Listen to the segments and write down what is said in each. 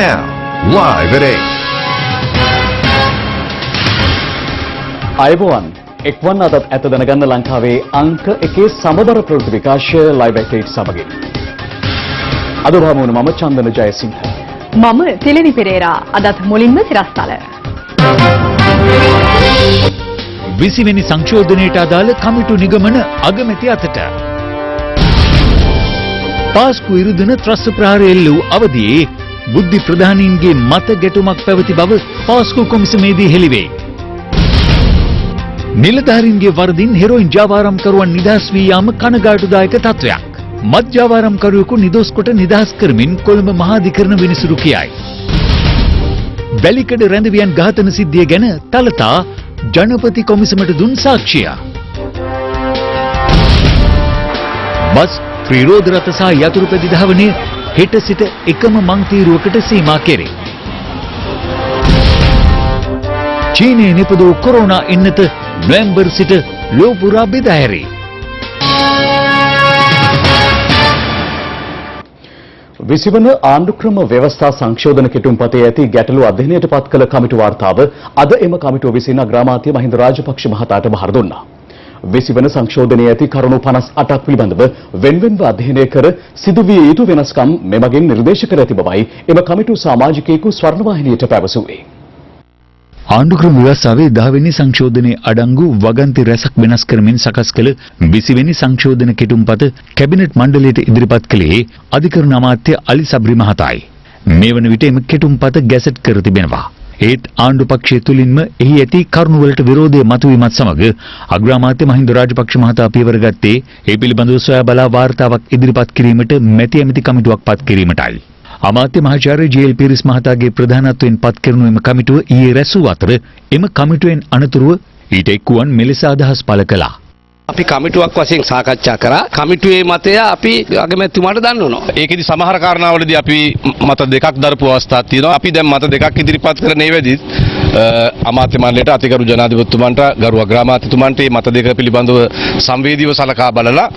now, live at 8. අයබෝවන් එක්වන් අදත් ඇත දැනගන්න ලංකාවේ අංක 1 සමබර ප්‍රවෘත්ති විකාශය live at 8 සමගින්. අද භාමුණ මම චන්දන ජයසිංහ. මම තිලනි පෙරේරා. අදත් මුලින්ම සිරස්තල. 20 වෙනි සංශෝධනයට අදාළ කමිටු නිගමන අගමැති අතට. පාස්කු ඉරුදින ත්‍රස්ත ප්‍රහාරය එල්ල වූ අවදියේ බුද්ධි ප්‍රධානීන්ගේ මත ගැටුමක් පැවති බව පාස්කු කොමිසමේදී හෙළිවේ. නිලධාරීන්ගේ වරදින් හෙරොයින් ජාවාරම්කරුවන් නිදහස් වී යාම කනගාටුදායක තත්වයක්. මත් ජාවාරම්කරුවෙකු නිදොස් කොට නිදහස් කරමින් කොළඹ මහාධිකරණ විනිසුරු කියයි. වැලිකඩ රැඳවියන් ඝාතන සිද්ධිය ගැන තලතා ජනපති කොමිසමට දුන් සාක්ෂිය. බස් ත්‍රිරෝධ රථ සහ යතුරුපැදි ධාවනය හෙට සිට එකම මංතීරුවකට සීමා කෙරේ. චීනයේ නිපදවූ කොරෝනා එන්නත නොවැම්බර් සිට ලොව පුරා බෙදා හැරේ. විසිවන ආණ්ඩුක්‍රම ව්‍යවස්ථා සංශෝධන කෙටුම්පතේ ඇති ගැටලු අධ්‍යයනයට පත් කළ කමිටු වාර්තාව අද එම කමිටුව විසින් අග්‍රාමාත්‍ය මහින්ද රාජපක්ෂ මහතාට බහර දුන්නා. විසිවන සංශෝධනයේ ඇති කරුණු 58ක් පිළිබඳව වෙන්වෙන්ව අධ්‍යයනය කර සිදුවිය යුතු වෙනස්කම් මෙමගින් නිර්දේශ කර ඇති බවයි එම කමිටු සමාජිකයෙකු ස්වර්ණවාහිනියට පැවසුවේ. ආණ්ඩුක්‍රම ව්‍යවස්ථාවේ 10 වෙනි සංශෝධනයේ අඩංගු වගන්ති රැසක් වෙනස් කරමින් සකස් කළ 20 වෙනි සංශෝධන කෙටුම්පත කැබිනට් මණ්ඩලයට ඉදිරිපත් කළේ අධිකරණ අමාත්‍ය අලි සබ්රි මහතායි. මේ වන විට එම කෙටුම්පත ගැසට් කර තිබෙනවා. ඒත් ආණ්ඩු පක්ෂය තුලින්ම එහි ඇති කරුණු වලට විරෝධය මතුවීමත් සමග අග්‍රාමාත්‍ය මහින්ද රාජපක්ෂ මහතා පියවර ගත්තේ ඒ පිළිබඳව සොයා බලා වාර්තාවක් ඉදිරිපත් කිරීමට මැති ඇමති කමිටුවක් පත් කිරීමටයි. අමාත්‍ය මහාචාර්ය ජී.එල්. පීරිස් මහතාගේ ප්‍රධානත්වයෙන් පත් කරනු එම කමිටුව ඊයේ රැස්වූ අතර එම කමිටුවෙන් අනතුරුව ඊට එක්වුවන් මෙලෙස අදහස් පළ කළා. අපි කමිටුවක් වශයෙන් සාකච්ඡා කරා. කමිටුවේ මතය අපි අගමැතිතුමාට දන්වනවා. ඒකෙදි සමහර කාරණාවලදී අපි මත දෙකක් දරපු අවස්ථා තියෙනවා. අපි දැන් මත දෙකක් ඉදිරිපත් කරන ඒවෙදිත් අමාත්‍ය මණ්ඩලයට අතිගරු ජනාධිපතිතුමන්ට ගරු අග්‍රාමාත්‍යතුමන්ට මේ මත දෙක පිළිබඳව සංවේදීව සලකා බලලා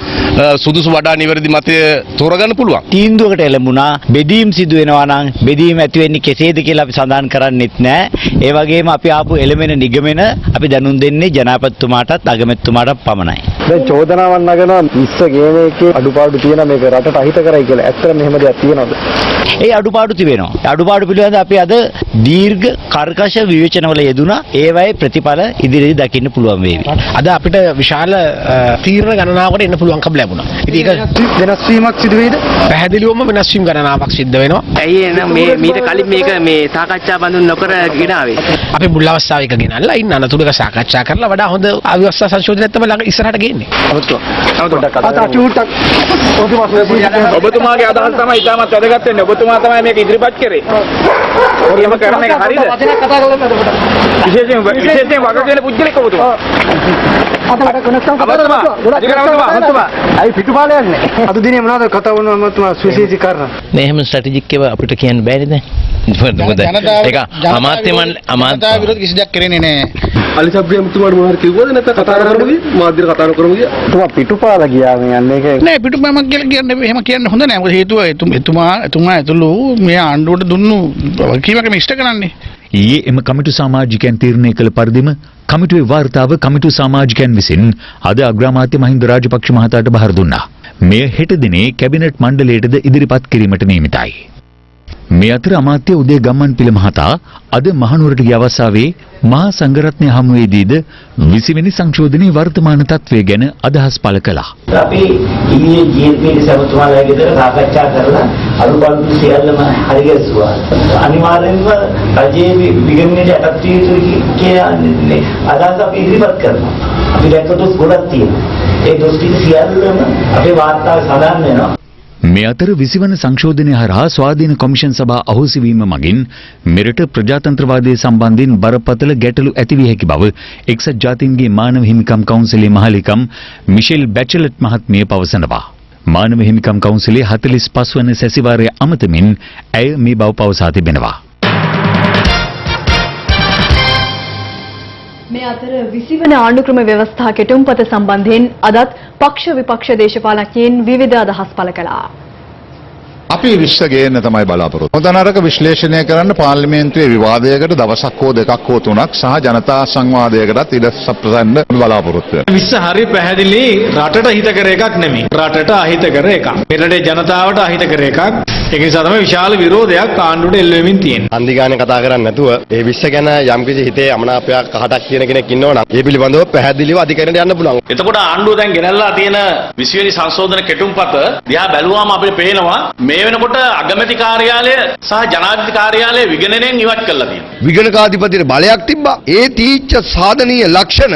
සුදුසු වඩා නිවැරදි මතය තෝරගන්න පුළුවන්. තීන්දුවකට එළඹුණා බෙදීම් සිදු වෙනවා නම් බෙදීම් ඇති වෙන්නේ කෙසේද කියලා අපි සඳහන් කරන්නෙත් නැහැ. ඒ වගේම අපි ආපු එළමෙන නිගමන අපි දැනුම් දෙන්නේ ජනාධිපතිතුමාටත් අගමැතිතුමාටත් පමණයි. දැන් චෝදනාවක් නගනවා මිස්ස ගේන එකේ අඩුපාඩු තියෙන මේක රටට අහිත කරයි කියලා. ඇත්තටම මෙහෙම දෙයක් තියෙනවද? ඒ අඩුපාඩු තිබෙනවා. අඩුපාඩු පිළිබඳව අපි අද දීර්ඝ කර්කශ විවේචනවල යෙදුණා. ඒවයේ ප්‍රතිඵල ඉදිරියේදී දකින්න පුළුවන් වේවි. අද අපිට විශාල තීරණ ගණනාවකට එන්න පුළුවන්කම ලැබුණා. ඉතින් ඒක වෙනස් වීමක් සිදු වෙයිද? පැහැදිලිවම වෙනස් වීම ගණනාවක් සිද්ධ වෙනවා. ඇයි එහෙනම් මීට කලින් මේක මේ සාකච්ඡා බඳුන් නොකර ගෙනාවේ? අපි මුල් අවස්ථාවේ එක ගෙනල්ලා ඉන්න අනතුරුක සාකච්ඡා කරලා වඩා හොඳ අවස්ථා සංශෝධනයක් තමයි ළඟ ඉස්සරහට ගේන්නේ. ඔබතුමාගේ අදහස් තමයි ඉතාමත් වැදගත් වෙන්නේ. ඔබතුමා තමයි මේක ඉදිරිපත් කරේ. එහෙම කරන එක හරියද? විශේෂයෙන් වග වෙන පුද්ගලෙක් ඔබතුමා. අයි පිටුපාලේ යන්නේ. අද දිනේ මොනවද කතා වුණා මතුමා සුවිශේෂී කාරණා. මේ හැම ස්ට්‍රැටජික් එක අපිට කියන්න බෑනේ දැන්. ඒක අමාත්‍ය විරෝධ කිසි දෙයක් කරන්නේ නැහැ. අලි සබ්‍රි මතුමාට මොනවද කිව්වද නැත්නම් කතා කරමුද? මාධ්‍යට කතා කරමුද? තුමා පිටුපාලා ගියා මේ යන්නේ ඒක. නෑ පිටුපෑමක් කියලා කියන්නේ එහෙම කියන්න හොඳ නෑ. මොකද හේතුව එතුමා ඇතුළු මේ ආණ්ඩුවට දුන්නු කීමක මේ ඉෂ්ට කරන්නේ. ඊයේ එම කමිටු සමාජිකයන් තීරණය කළ පරිදිම කමිටුවේ වාර්තාව කමිටු සමාජිකයන් විසින් අද අග්‍රාමාත්‍ය මහින්ද රාජපක්ෂ මහතාට බහර දුන්නා. මෙය හෙට දිනේ කැබිනට් මණ්ඩලයටද ඉදිරිපත් කිරීමට නියමිතයි. මේ අතර අමාත්‍ය උදේ ගම්මන්පිල මහතා අද මහනුවරට ගිය අවස්ථාවේ මහා සංඝරත්නය හමුවේදීද 20 වෙනි සංශෝධනයේ වර්තමාන තත්ත්වය ගැන අදහස් පළ කළා. අපි ඊයේ ජී.එල්. සභාතුමාලා ගෙදර සාකච්ඡා කරලා අනුබලු සියල්ලම හරිගැස්සුවා. අනිවාර්යෙන්ම රජයේ විගණනයට යටත් විය යුතුයි කියන්නේ අදහස් අපි ඉදිරිපත් කරනවා. අපි දැක්කොත් ගොඩක් තියෙනවා. ඒ දොස් ටික සියල්ලම අපේ වාර්තාවේ සඳහන් වෙනවා. මේ අතර 20 වන සංශෝධනය හරහා ස්වාධීන කොමිෂන් සභා අහෝසි වීම මගින් මෙරට ප්‍රජාතන්ත්‍රවාදයේ සම්බන්ධයෙන් බරපතල ගැටලු ඇති විය හැකි බව එක්සත් ජාතීන්ගේ මානව හිමිකම් කවුන්සිලේ මහලේකම් මිෂෙල් බැචලට් මහත්මිය පවසනවා. මානව හිමිකම් කවුන්සිලේ 45 වන සැසිවාරය අමතමින් ඇය මේ බව පවසා තිබෙනවා. මේ අතර 20 වන ආණ්ඩුක්‍රම ව්‍යවස්ථා කෙටුම්පත සම්බන්ධයෙන් අදත් පක්ෂ විපක්ෂ දේශපාලඥයින් විවිධ අදහස් පළ කළා. අපි විශ්ව ගේන්න තමයි බලාපොරොත්තු. හොඳ නරක විශ්ලේෂණය කරන්න පාර්ලිමේන්තුවේ විවාදයකට දවසක් හෝ දෙකක් හෝ තුනක් සහ ජනතා සංවාදයකටත් ඉඩ සපයන්න බලාපොරොත්තු වෙනවා. විශ්ව හරි පැහැදිලි රටට හිත කර එකක් නෙමෙයි. රටට අහිත කර එකක්. මෙරටේ ජනතාවට අහිත කර එකක්. ඒක නිසා තමයි විශාල විරෝධයක් ආණ්ඩුවට එල්ල වෙමින් තියෙන්නේ. අන්දිගානේ කතා කරන්නේ නැතුව ඒ විශ්ව ගැන යම්කිසි හිතේ අමනාපයක් කහටක් කියන කෙනෙක් ඉන්නවනම් ඒ පිළිබඳව පැහැදිලිව අධිකරණයට යන්න පුළුවන්. එතකොට ආණ්ඩුව දැන් ගෙනල්ලා තියෙන 20 වෙනි සංශෝධන කෙටුම්පත දිහා බැලුවාම අපිට පේනවා මේ වෙනකොට අගමැති කාර්යාලය සහ ජනාධිපති කාර්යාලය විගණනයෙන් ඉවත් කරලා තියෙනවා. විගණකාධිපතිට බලයක් තිබ්බා. ඒ තීච්ඡ සාධනීය ලක්ෂණ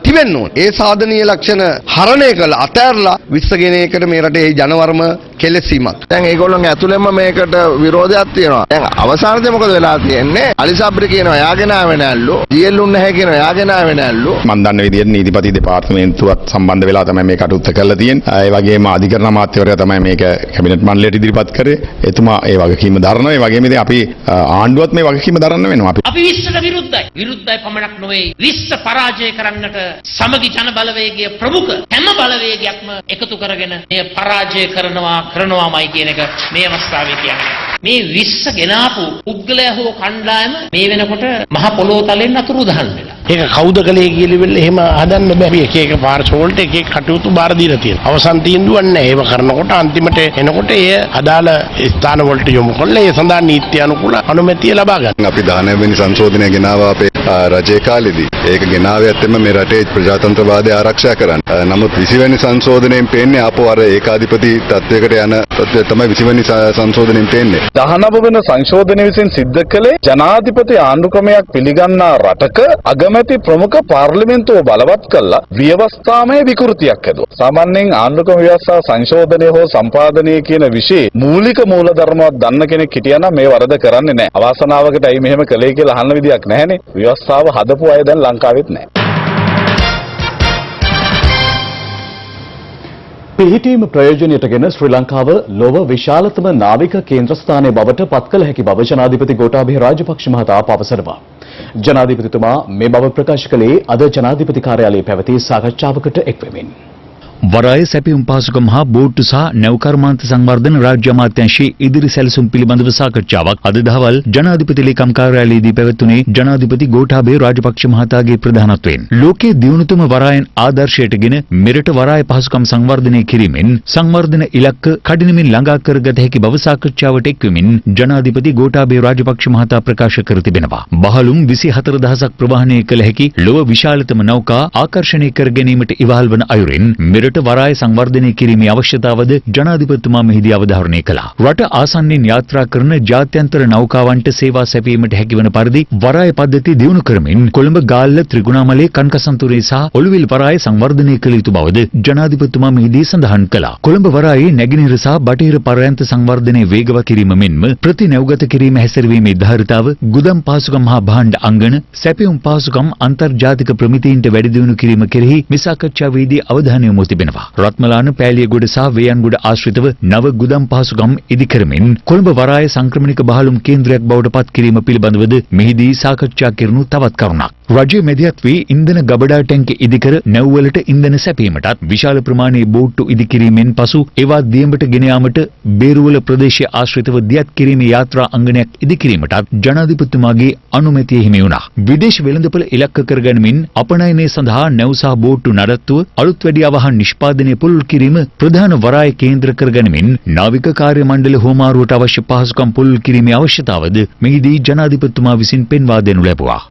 තිබෙන්න ඕන. ඒ සාධනීය ලක්ෂණ හරණය කළ අතෑරලා විශ්වගෙන එකට මේ රටේ ජනවර්ම කෙලෙසීමක්. දැන් ඒගොල්ලෝගේ ඇතුළෙන්ම මේකට විරෝධයක් තියෙනවා. දැන් අවසානයේදී මොකද වෙලා තියෙන්නේ? අලිසබ්රි කියනවා යාගෙන ආවේ නෑල්ලු. ජීඑල්ලුන් නැහැ කියනවා යාගෙන ආවේ නෑල්ලු. මම දන්න විදිහට නීතිපති දෙපාර්තමේන්තුවත් සම්බන්ධ වෙලා තමයි මේ කටයුත්ත කරලා තියෙන්නේ. ඒ වගේම අධිකරණ අමාත්‍යවරයා තමයි මේක කැබිනට් මණ්ඩලයට ඉදිරිපත් කරේ. එතුමා ඒ වගකීම දරනවා. ඒ වගේම ඉතින් අපි ආණ්ඩුවත් මේ වගකීම දරන්න වෙනවා. අපි විශ්වට විරුද්ධයි. විරුද්ධයි පමණක් නොවේ. විශ්ව පරාජය කරන්නට සමගි ජන බලවේගයේ ප්‍රමුඛ හැම බලවේගයක්ම එකතු කරගෙන මේ පරාජය කරනවාමයි කියන එක මේ අවස්ථාවේ කියන්නේ. මේ විශ්ව ගෙනාපු පුද්ගලයා හෝ කණ්ඩායම මේ වෙනකොට මහ පොළොව තලෙන් අතුරු දහන් වෙලා. ඒක කවුද කලේ කියලා එහෙම හදන්න බෑ. එක එක පාර්ශවවලට එක එක කටයුතු බාර දීලා තියෙනවා. අවසන් තීන්දුවක් නැහැ. ඒව කරනකොට අන්තිමට එනකොට ඒ අදාළ ස්ථාන වලට යොමු කරලා ඒ සඳහා නීති අනුකූල අනුමැතිය ලබා ගන්න. අපි 19 වෙනි සංශෝධනය ගෙනාවා අපේ රජයේ කාලෙදී. ඒක ගෙනාවේ ඇත්තම මේ රටේ ප්‍රජාතන්ත්‍රවාදය ආරක්ෂා කරන්න. නමුත් 20 වෙනි සංශෝධනයෙන් පේන්නේ ආපහු අර ඒකාධිපති තත්වයකට යන තත්වය තමයි 20 වෙනි සංශෝධනයෙන් පේන්නේ. 19 වෙනි සංශෝධනය විසින් සිද්ධ කළේ ජනාධිපති ආණ්ඩු ක්‍රමයක් පිළිගන්නා රටක අගමැති ප්‍රමුඛ පාර්ලිමේන්තුව බලවත් කළා ව්‍යවස්ථාමය විකෘතියක් හැදුවා. සාමාන්‍යයෙන් ආණ්ඩු ක්‍රම ව්‍යවස්ථා සංශෝධනය හෝ සම්පාදනය කියන විෂය මූලික මූලධර්මවත් දන්න කෙනෙක් හිටියනම් මේ වරද කරන්නේ නැහැ. අවාසනාවකට ඇයි මෙහෙම කළේ කියලා අහන්න විදියක් නැහැනේ. ව්‍යවස්ථාව හදපු අය දැන් ලංකාවෙත් නැහැ. පිහිටීම ප්‍රයෝජනයටගෙන ශ්‍රී ලංකාව ලොව විශාලතම නාවික කේන්ද්‍රස්ථානයේ බවට පත් කළ හැකි බව ජනාධිපති ගෝඨාභය රාජපක්ෂ මහතා පවසනවා. ජනාධිපතිතුමා මේ බව ප්‍රකාශ කළේ අද ජනාධිපති කාර්යාලයේ පැවති සාකච්ඡාවකට එක්වෙමින්. වරාය සැපියුම් පහසුකම් හා බෝට්ටු සහ නැවකර්මාන්ත සංවර්ධන රාජ්‍ය අමාත්‍යාංශයේ ඉදිරි සැලසුම් පිළිබඳව සාකච්ඡාවක් අද දහවල් ජනාධිපති ලේකම් කාර්යාලයේදී පැවැත්වුණේ ජනාධිපති ගෝඨාභය රාජපක්ෂ මහතාගේ ප්‍රධානත්වයෙන්. ලෝකයේ දියුණුතම වරායන් ආදර්ශයටගෙන මෙරට වරාය පහසුකම් සංවර්ධනය කිරීමෙන් සංවර්ධන ඉලක්ක කඩිනමින් ළඟා කරගත හැකි බව සාකච්ඡාවට එක්වෙමින් ජනාධිපති ගෝඨාභය රාජපක්ෂ මහතා ප්‍රකාශ කර තිබෙනවා. බහලුම් 24000ක් ප්‍රවාහනය කළ හැකි ලොව විශාලතම නෞකා ආකර්ෂණය කර ගැනීමට ඉවහල් වන අයුරින් මෙරට වරාය සංවර්ධනය කිරීමේ අවශ්‍යතාවද ජනාධිපතිතුමා මෙහිදී අවධාරණය කළා. රට ආසන්නයෙන් යාත්‍රා කරන ජාත්‍යන්තර නෞකාවන්ට සේවා සැපයීමට හැකිවන පරිදි වරාය පද්ධති දියුණු කරමින් කොළඹ ගාල්ල ත්‍රිකුණාමලේ කන්කසන්තුරේ සහ ඔළුවිල් වරාය සංවර්ධනය කළ යුතු බවද ජනාධිපතිතුමා මෙහිදී සඳහන් කළා. කොළඹ වරායේ නැගෙනහිර සහ බටහිර පර්යන්ත සංවර්ධනය වේගවත් කිරීම මෙන්ම ප්‍රතිනැව්ගත කිරීම හැසිරවීමේ ධාරිතාව ගුදම් පහසුකම් හා භාණ්ඩ අංගන සැපයුම් පහසුකම් අන්තර්ජාතික ප්‍රමිතීන්ට වැඩි දියුණු කිරීම කෙරෙහි මේ සාකච්ඡාවේදී අවධානය යොමු තිබෙනවා. රත්මලාන පෑලියගොඩ සහ වේයන්ගොඩ ආශ්‍රිතව නව ගුදම් පහසුකම් ඉදි කරමින් කොළඹ වරාය සංක්‍රමණික බහලුම් කේන්ද්‍රයක් බවට පත් කිරීම පිළිබඳවද මෙහිදී සාකච්ඡා කෙරුණු තවත් කරුණක්. රජයේ මැදිහත් වී ඉන්ධන ගබඩා ටැංකි ඉදිකර නැව්වලට ඉන්ධන සැපීමටත් විශාල ප්‍රමාණයේ බෝට්ටු ඉදි කිරීමෙන් පසු ඒවා දියඹට ගෙන යාමට බේරුවල ප්‍රදේශයේ ආශ්‍රිතව දියත් කිරීමේ යාත්‍රා අංගනයක් ඉදි කිරීමටත් ජනාධිපතිතුමාගේ අනුමැතිය හිමි වුණා. විදේශ වෙළඳපොළ ඉලක්ක කරගනිමින් අපනයනය සඳහා නැව් සහ බෝට්ටු නඩත්තුව අලුත් වැඩි අවහන් නිෂ්පාදනය පුළුල් කිරීම ප්‍රධාන වරාය කේන්ද්‍ර කරගනිමින් නාවික කාර්ය මණ්ඩල හෝමාරුවට අවශ්‍ය පහසුකම් පුළුල් කිරීමේ අවශ්‍යතාවද මෙහිදී ජනාධිපතිතුමා විසින් පෙන්වා දෙනු ලැබුවා.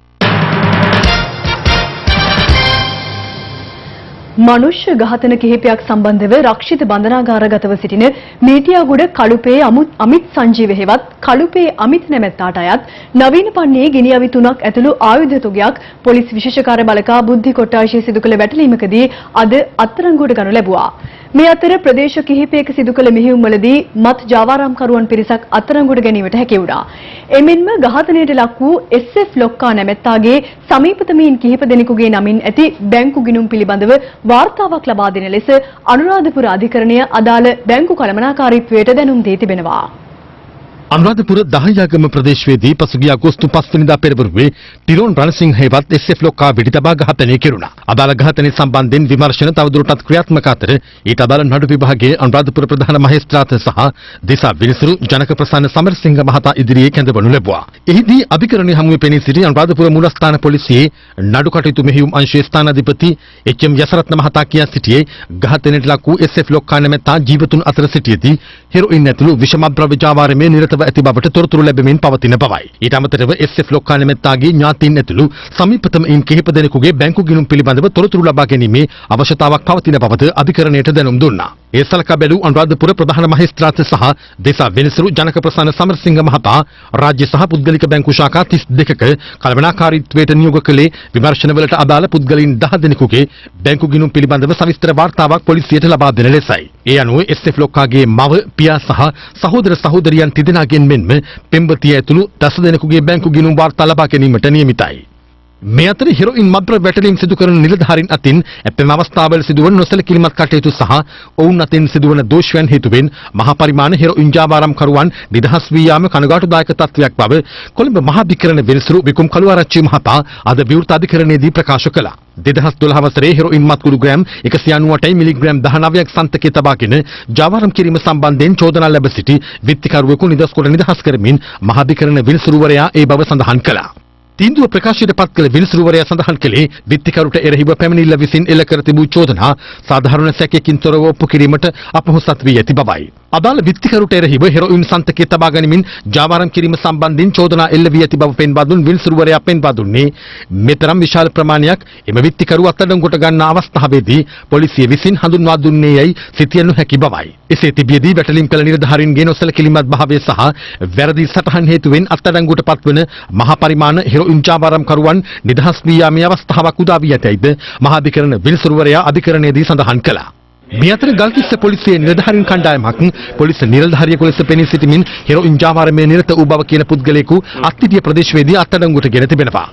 මනුෂ්‍ය ඝාතන කිහිපයක් සම්බන්ධව රක්ෂිත බන්ධනාගාරගතව සිටින මීටියාගොඩ කළුපේ අමිත් සංජීව හේවත් කළුපේ අමිත් නැමැත්තාට අයත් නවීන පන්නේ ගිනි අවි 3ක් ඇතුළු ආයුධ තුගයක් පොලිස් විශේෂ කාර්ය බළකා බුද්ධි කොට්ටාශය සිදු කළ වැටලීමකදී අද අත්අඩංගුවට ගනු ලැබුවා. මේ අතර ප්‍රදේශ කිහිපයක සිදු කළ මෙහෙයුම්වලදී මත් ජාවාරම්කරුවන් පිරිසක් අත්අඩංගුවට ගැනීමට හැකි වුණා. එමෙන්ම ඝාතනයට ලක් වූ SF ලොක්කා නැමැත්තාගේ සමීපතමීන් කිහිප දෙනෙකුගේ නමින් ඇති බැංකු ගිණුම් පිළිබඳව වාර්තාවක් ලබා දෙන ලෙස අනුරාධපුර අධිකරණය අදාළ බැංකු කළමනාකාරීත්වයට දැනුම් දී තිබෙනවා. අනුරාධපුර දහයාගම ප්‍රදේශයේදී පසුගිය අගෝස්තු 5 වෙනිදා පෙරවරුවේ ටිරෝන් රණසිංහ හේවත් SF ලොක්කා වෙඩිතබා ඝාතනය කෙරුණා. අදාළ ඝාතනය සම්බන්ධයෙන් විමර්ශන තවදුරටත් ක්‍රියාත්මක අතර ඊට අදාළ නඩු විභාගයේ අනුරාධපුර ප්‍රධාන මහේස්ත්‍රාත් සහ දිසා විනිසුරු ජනක ප්‍රසන්න සමරසිංහ මහතා ඉදිරියේ කැඳවනු ලැබුවා. එහිදී අධිකරණයේ හමුවේ පෙනී සිටි අනුරාධපුර මූලස්ථාන පොලිසියේ නඩු කටයුතු මෙහෙයුම් අංශයේ ස්ථානාධිපති එච්.එම්. යසරත්න මහතා කියා සිටියේ ඝාතනයට ලක් වූ SF ලොක්කා නැමැත්තා ජීවතුන් අතර සිටියේදී හෙරොයින් ඇතුළු විෂමද්‍රව්‍ය ජාවාරමේ නිරතව ඇති බවට තොරතුරු ලැබෙමින් පවතින බවයි. ඊට අමතරව SF ලොක්කා නැමැත්තාගේ ඥාතීන් ඇතුළු සමීපතමයින් කිහිප දෙනෙකුගේ බැංකු ගිණුම් පිළිබඳව තොරතුරු ලබා ගැනීමේ අවශ්‍යතාවක් පවතින බවද අධිකරණයට දැනුම් දුන්නා. ඒ සලකා බැලූ අනුරාධපුර ප්‍රධාන මහේස්ත්‍රාත් සහ දෙසා වෙනසුරු ජනක ප්‍රසන්න සමරසිංහ මහතා රාජ්‍ය සහ පුද්ගලික බැංකු ශාඛා 32ක කළමනාකාරීත්වයට නියෝග කළේ විමර්ශනවලට අදාළ පුද්ගලයන් 10 දෙනෙකුගේ බැංකු ගිණුම් පිළිබඳව සවිස්තර වාර්තාවක් පොලිසියට ලබා දෙන ලෙසයි. ඒ අනුව SF ලොක්කාගේ මව, පියා සහ සහෝදර සහෝදරියන් තිදෙනාගෙන් මෙන්ම පෙම්වතිය ඇතුළු 10 දෙනෙකුගේ බැංකු ගිණුම් වාර්තා ලබා ගැනීමට නියමිතයි. මේ අතර හෙරොයින් මද්ද්‍රව්‍ය වැටලීම් සිදු කරන නිලධාරීන් අතින් ඇතැම් අවස්ථාවල සිදුවන නොසැලකිලිමත් කටයුතු සහ ඔවුන් අතින් සිදුවන දෝෂයන් හේතුවෙන් මහා පරිමාණ හෙරොයින් ජාවාරම්කරුවන් නිදහස් වී යාම කනගාටුදායක තත්ත්වයක් බව කොළඹ මහා විකරණ විනිසුරු විකුම් කළුආරච්චි මහතා අද විවෘත අධිකරණයේදී ප්‍රකාශ කළා. 2012 වසරේ හෙරොයින් මත්කුඩු ග්‍රෑම් 198 මිලිග්‍රෑම් 19ක් සන්තකයේ තබාගෙන ජාවාරම් කිරීම සම්බන්ධයෙන් චෝදනා ලැබ සිටි විත්තිකරුවෙකු නිදහස් කොට නිදහස් කරමින් මහා විකරණ විනිසුරුවරයා ඒ බව සඳහන් කළා. තීන්දුව ප්‍රකාශයට පත් කළ විනිසුරුවරයා සඳහන් කළේ විත්තිකරුට එරෙහිව පැමිණිල්ල විසින් එල්ල කර තිබූ චෝදනා සාධාරණ සැකයකින් තොරව ඔප්පු කිරීමට අපොහොසත් වී ඇති බවයි. අදාළ විත්තිකරුට එරෙහිව හෙරොයින් සන්තකයේ තබා ගැනීමෙන් ජාවාරම් කිරීම සම්බන්ධයෙන් චෝදනා එල්ල වී ඇති බව පෙන්වා දුන් විනිසුරුවරයා පෙන්වා දුන්නේ මෙතරම් විශාල ප්‍රමාණයක් එම විත්තිකරු අත්අඩංගුවට ගන්නා අවස්ථාවේදී පොලිසිය විසින් හඳුන්වා දුන්නේ යයි සිතිය නොහැකි බවයි. එසේ තිබියදී වැටලීම් කළ නිලධාරීන්ගේ නොසැලකිලිමත් භාවය සහ වැරදි සටහන් හේතුවෙන් අත්අඩංගුවට පත්වන මහා පරිමාණ හෙරොයින් ජාවාරම්කරුවන් නිදහස් වී යාමේ අවස්ථාවක් උදා වී ඇතැයිද මහා විකරණ විනිසුරුවරයා අධිකරණයේදී සඳහන් කළා. මේ අතර ගල්කිස්ස පොලිසියේ නිලධාරීන් කණ්ඩායමක් පොලිස් නිලධාරියෙකු ලෙස පෙනී සිටමින් හෙරොයින් ජාවාරමේ නිරත වූ බව කියන පුද්ගලයෙකු අත්තිටිය ප්‍රදේශයේදී අත්අඩංගුවට ගෙන තිබෙනවා.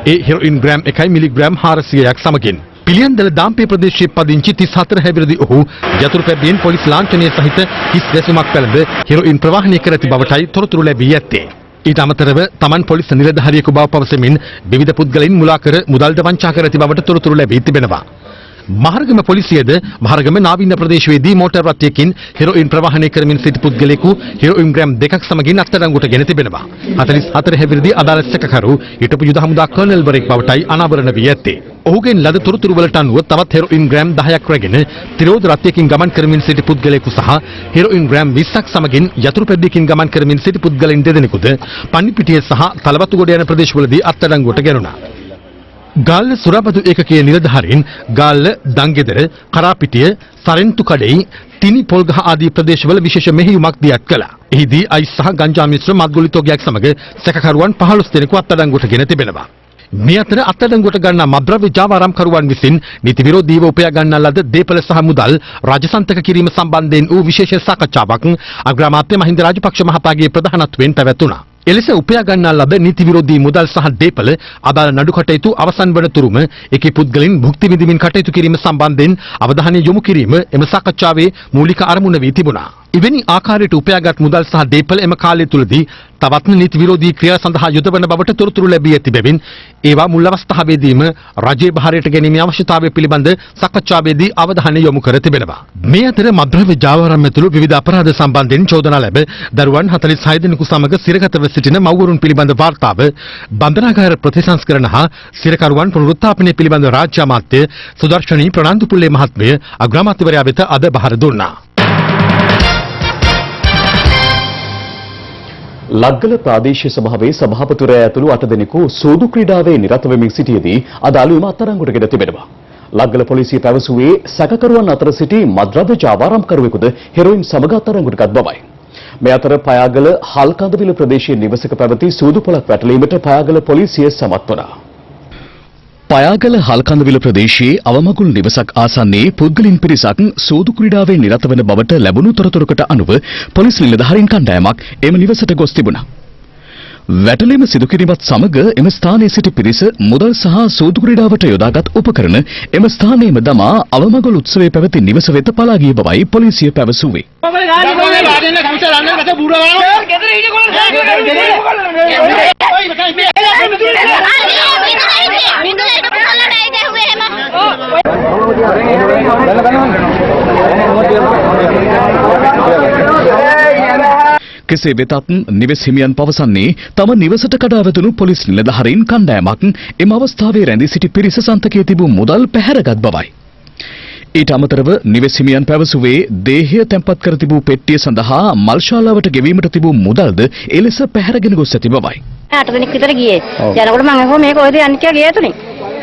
ඒ හෙරොයින් ග්‍රෑම් 1 මිලිග්‍රෑම් 400ක් සමගින් පිළියන්දල දාම්පේ ප්‍රදේශයේ පදිංචි 34 හැවිරිදි ඔහු යතුරුපැදියෙන් පොලිස් ලාංඡනය සහිත හිස් දැසුමක් පැළඳ හෙරොයින් ප්‍රවාහනය කර ඇති බවටයි තොරතුරු ලැබී ඇත්තේ. ඊට අමතරව තමන් පොලිස් නිලධාරියෙකු බව පවසමින් විවිධ පුද්ගලයන් මුලා කර මුදල්ද වංචා කර ඇති බවට තොරතුරු ලැබී තිබෙනවා. මහරගම පොලිසියද මහරගම නාවින්න ප්‍රදේශයේදී මෝටර් රථයකින් හෙරොයින් ප්‍රවාහනය කරමින් සිටි පුද්ගලයෙකු හෙරොයින් ග්‍රෑම් 2ක් සමගින් අත්අඩංගුවට ගෙන තිබෙනවා. 44 හැවිරිදි අදාළ සැකකරු හිටපු යුද හමුදා කර්නල්වරයෙක් බවටයි අනාවරණ වී ඇත්තේ. ඔහුගෙන් ලද තොරතුරු වලට අනුව තවත් හෙරොයින් ග්‍රෑම් 10ක් රැගෙන තිරෝධ රථයකින් ගමන් කරමින් සිටි පුද්ගලයෙකු සහ හෙරොයින් ග්‍රෑම් 20ක් සමගින් යතුරුපැද්දකින් ගමන් කරමින් සිටි පුද්ගලයන් දෙදෙනෙකුද පන්නිපිටිය සහ තලවතුගොඩ යන ප්‍රදේශවලදී අත්අඩංගුවට ගැනුණා. ගාල්ල සුරබදු ඒකකයේ නිලධාරීන් ගාල්ල, දංගෙදර, කරාපිටිය, සරෙන්තු කඩෙයි, තිනි පොල්ගහ ආදී ප්‍රදේශවල විශේෂ මෙහෙයුමක් දියත් කළා. එහිදී අයිස් සහ ගංජා මිශ්‍ර මත්ගුලි තොගයක් සමග සැකකරුවන් 15 දෙනෙකු අත්අඩංගුවට ගෙන තිබෙනවා. මේ අතර අත්අඩංගුවට ගන්නා මද්ද්‍රව්‍ය ජාවාරම්කරුවන් විසින් නීති විරෝධීව උපයා ගන්නා ලද දේපල සහ මුදල් රාජසන්තක කිරීම සම්බන්ධයෙන් වූ විශේෂ සාකච්ඡාවක් අග්‍රාමාත්‍ය මහින්ද රාජපක්ෂ මහතාගේ ප්‍රධානත්වයෙන් පැවැතුණා. එලෙස උපයා ගන්නා ලද නීති විරෝධී මුදල් සහ දේපල අදාළ නඩු කටයුතු අවසන් වන තුරුම එකී පුද්ගලයන් භුක්ති විඳිමින් කටයුතු කිරීම සම්බන්ධයෙන් අවධානය යොමු කිරීම එම සාකච්ඡාවේ මූලික අරමුණ වී තිබුණා. එවැනි ආකාරයට උපයාගත් මුදල් සහ දේපල එම කාලය තුලදී තවත් නීති විරෝධී ක්‍රියා සඳහා යොදවන බවට තොරතුරු ලැබී ඇති බැවින් ඒවා මුල් අවස්ථාවේදීම රජයේ බහරයට ගැනීමේ අවශ්‍යතාවය පිළිබඳ සාකච්ඡාවේදී අවධානය යොමු කර තිබෙනවා. මේ අතර මද්ද්‍රව්‍ය ජාවාරම් ඇතුළු විවිධ අපරාධ සම්බන්ධයෙන් චෝදනා ලැබ දරුවන් 46 දෙනෙකු සමග සිරගතව සිටින මව්වරුන් පිළිබඳ වාර්තාව බන්ධනාගාර ප්‍රතිසංස්කරණ හා සිරකරුවන් පුනරුත්ථාපනය පිළිබඳ රාජ්‍ය අමාත්‍ය සුදර්ශනී ප්‍රනාන්දුපුල්ලේ මහත්මිය අග්‍රාමාත්‍යවරයා වෙත අද බහර දුන්නා. ලග්ගල ප්‍රාදේශීය සභාවේ සභාපතිවරයා ඇතුළු 8 දෙනෙකු සූදු ක්‍රීඩාවේ නිරත වෙමින් සිටියේදී අද අලුයම අත්අඩංගුවට ගෙන තිබෙනවා. ලග්ගල පොලිසිය පැවසුවේ සැකකරුවන් අතර සිටි මද්ද්‍රව්‍ය ජාවාරම්කරුවෙකුද හෙරොයින් සමග අත්අඩංගුවට ගත් බවයි. මේ අතර පයාගල හල්කඳවිල ප්‍රදේශයේ නිවසක පැවති සූදු පොලක් වැටලීමට පයාගල පොලිසිය සමත් වුණා. පයාගල හල්කඳවිල ප්‍රදේශයේ අවමගුල් නිවසක් ආසන්නයේ පුද්ගලින් පිරිසක් සූදු ක්‍රීඩාවේ නිරත වන බවට ලැබුණු තොරතුරකට අනුව පොලිස් නිලධාරීන් කණ්ඩායමක් එම නිවසට ගොස් තිබුණා. වැටලීම සිදු කිරීමත් සමග එම ස්ථානයේ සිටි පිරිස මුදල් සහ සූදු ක්‍රීඩාවට යොදාගත් උපකරණ එම ස්ථානයේම දමා අවමගල් උත්සවයේ පැවති නිවස වෙත පලා ගිය බවයි පොලිසිය පැවසුවේ. කෙසේ වෙතත් නිවෙස් හිමියන් පවසන්නේ තම නිවසට කඩා වැදුණු පොලිස් නිලධාරීන් කණ්ඩායමක් එම අවස්ථාවේ රැඳී සිටි පිරිස සන්තකයේ තිබූ මුදල් පැහැරගත් බවයි. ඊට අමතරව නිවෙස් හිමියන් පැවසුවේ දේහය තැන්පත් කර තිබූ පෙට්ටිය සඳහා මල් ශාලාවට ගෙවීමට තිබූ මුදල්ද එලෙස පැහැරගෙන ගොස් ඇති බවයි. 8 දිනක් විතර ගියේ. යනකොට මම අහුවා මේක ඔයද යන්නේ කියලා ගියතුනේ.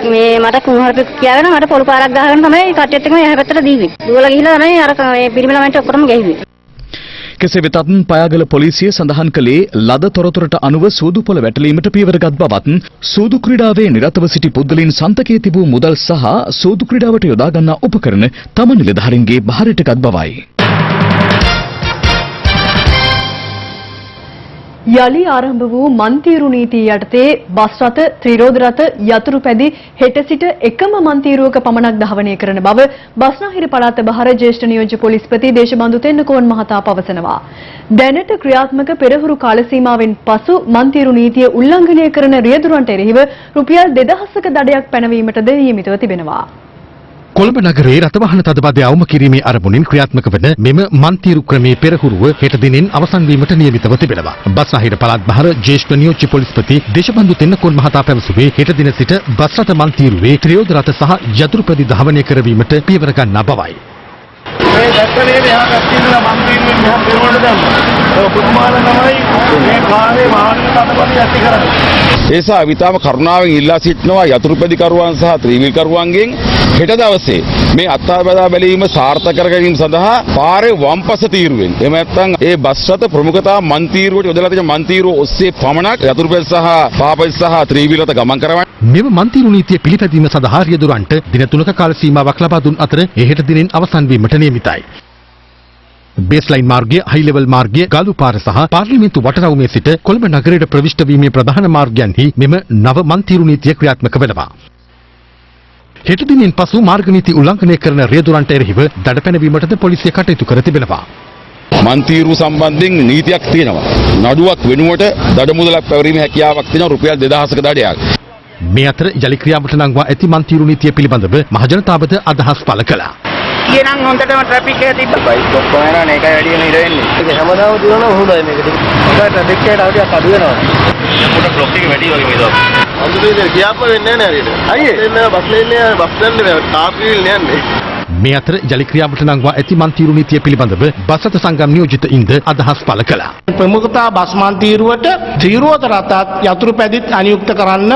මේ මට කුණුහරුපෙක් කියාගෙන මට පොළු පාරක් ගහගෙන තමයි කට්ටියත් එක්කම එහා පැත්තට දීවි. දුවලා ගිහිල්ලා තමයි අර මේ පිරිමි ළමයින්ට ඔක්කොම ගැහුවේ. කෙසේ වෙතත් පයාගල පොලිසිය සඳහන් කළේ ලද තොරතුරට අනුව සූදුපොළ වැටලීමට පියවරගත් බවත් සූදු ක්‍රීඩාවේ නිරතව සිටි පුද්ගලයන් සන්තකයේ තිබූ මුදල් සහ සූදු ක්‍රීඩාවට යොදා ගන්නා උපකරණ තම නිලධාරීන්ගේ බහරට ගත් බවයි. යලි ආරම්භ වූ මන්තිරු නීතිය යටතේ බස් රථ, ත්‍රිරෝද රථ, යතුරු පැදි හෙට සිට එකම මන්තිරුවක පමණක් ධාවනය කරන බව බස්නාහිර පළාත බහර ජ්‍යෙෂ්ඨ නියෝජ්‍ය පොලිස්පති දේශබන්දු තෙන්නකෝන් මහතා පවසනවා. දැනට ක්‍රියාත්මක පෙරහුරු කාල සීමාවෙන් පසු මන්තිරු නීතිය උල්ලංඝනය කරන රියදුරන්ට එරෙහිව රුපියල් 2000ක දඩයක් පැනවීමටද නියමිතව තිබෙනවා. කොළඹ නගරයේ රථවාහන තදබදය අවම කිරීමේ අරමුණින් ක්‍රියාත්මක වන මෙම මන්තිරු ක්‍රමයේ පෙරහුරුව හෙට දිනෙන් අවසන් වීමට නියමිතව තිබෙනවා. බස්නාහිර පළාත් බහර ජ්‍යෙෂ්ඨ නියෝජ්‍ය පොලිස්පති දේශබන්දු තෙන්නකෝන් මහතා පැවසුවේ හෙට දින සිට බස් රථ මන්තිරුවේ ත්‍රියෝද රථ සහ යතුරු පැදි ධාවනය කරවීමට පියවර ගන්නා බවයි. මේ දැක්කනේ එහා පැත්තේ ඉඳලා මන්තිරුවෙන් මෙහා පෙරවලට දැම්මා. ඒක පුදුමාල තමයි මේ කාර්යයේ වාහන තදබදය ඇති කරන්නේ. ඒ නිසා විතාම කරුණාවෙන් ඉල්ලා සිටිනවා යතුරුපැදි කරුවන් සහ ත්‍රිවිල් කරුවන්ගෙන් හෙට දවසේ මේ අත්අඩංගුව බැලීම සාර්ථක කර ගැනීම සඳහා පාරේ වම්පස තීරුවෙන් එහෙම නැත්නම් ඒ බස් රථ ප්‍රමුඛතා මන්තිරුවට යොදලා තියෙන මන්තිරුව ඔස්සේ පමණක් යතුරුපැදි සහ පාපැදි සහ ත්‍රිවිල් රථ ගමන් කරවන්න. මෙම මන්තිරු නීතිය පිළිපැදීම සඳහා රියදුරන්ට දින 3ක කාල සීමාවක් ලබා දුන් අතර හෙට දිනෙන් අවසන් වීමට නියමිතයි. බේස්ලයින් මාර්ගය, හයි ලෙවල් මාර්ගය, ගාලු පාර සහ පාර්ලිමේන්තු වටරවුමේ සිට කොළඹ නගරයට ප්‍රවිෂ්ඨ වීමේ ප්‍රධාන මාර්ගයන්හි මෙම නව මන්තිරු නීතිය ක්‍රියාත්මක වෙනවා. හෙට දිනෙන් පසු මාර්ග නීති උල්ලංඝනය කරන රියදුරන්ට එරෙහිව දඩ පැනවීමටද පොලිසිය කටයුතු කර තිබෙනවා. මන්තිරු සම්බන්ධයෙන් නීතියක් තියෙනවා. නඩුවක් වෙනුවට දඩ මුදලක් පැවරීමේ හැකියාවක් තියෙනවා රුපියල් 2000ක දඩයක්. මේ අතර ජල ක්‍රියාවට නංවා ඇති මන්තිරු නීතිය පිළිබඳව මහජනතාවද අදහස් පළ කළා. ඊනම් හොඳටම ට්‍රැෆික් එක තිබ්බා. බයික් ඔක්කොම යනවා නේ එකයි වැඩි වෙන ඉර වෙන්නේ. ඒක හැමදාම දුවනවා හොඳයි මේක. ඔය ට්‍රැෆික් එකට අවුලක් අඩු වෙනවා. යමුට ක්ලොක් එක වැඩි වගේ මේ දවස්. අන්තිමේදී කියාප්ප වෙන්නේ නැහැ නේද? අයියේ මේ බස් ලේන්නේ බස් යන්නේ කාර් වීල් යන්නේ. මේ අතර ජල ක්‍රියාවට නංවා ඇති මන්තිරු නීතිය පිළිබඳව බස් රථ සංගම් නියෝජිතයින්ද අදහස් පළ කළා. ප්‍රමුඛතා බස් මන්තිරුවට ත්‍රිරෝද රථත් යතුරු පැදිත් අනියුක්ත කරන්න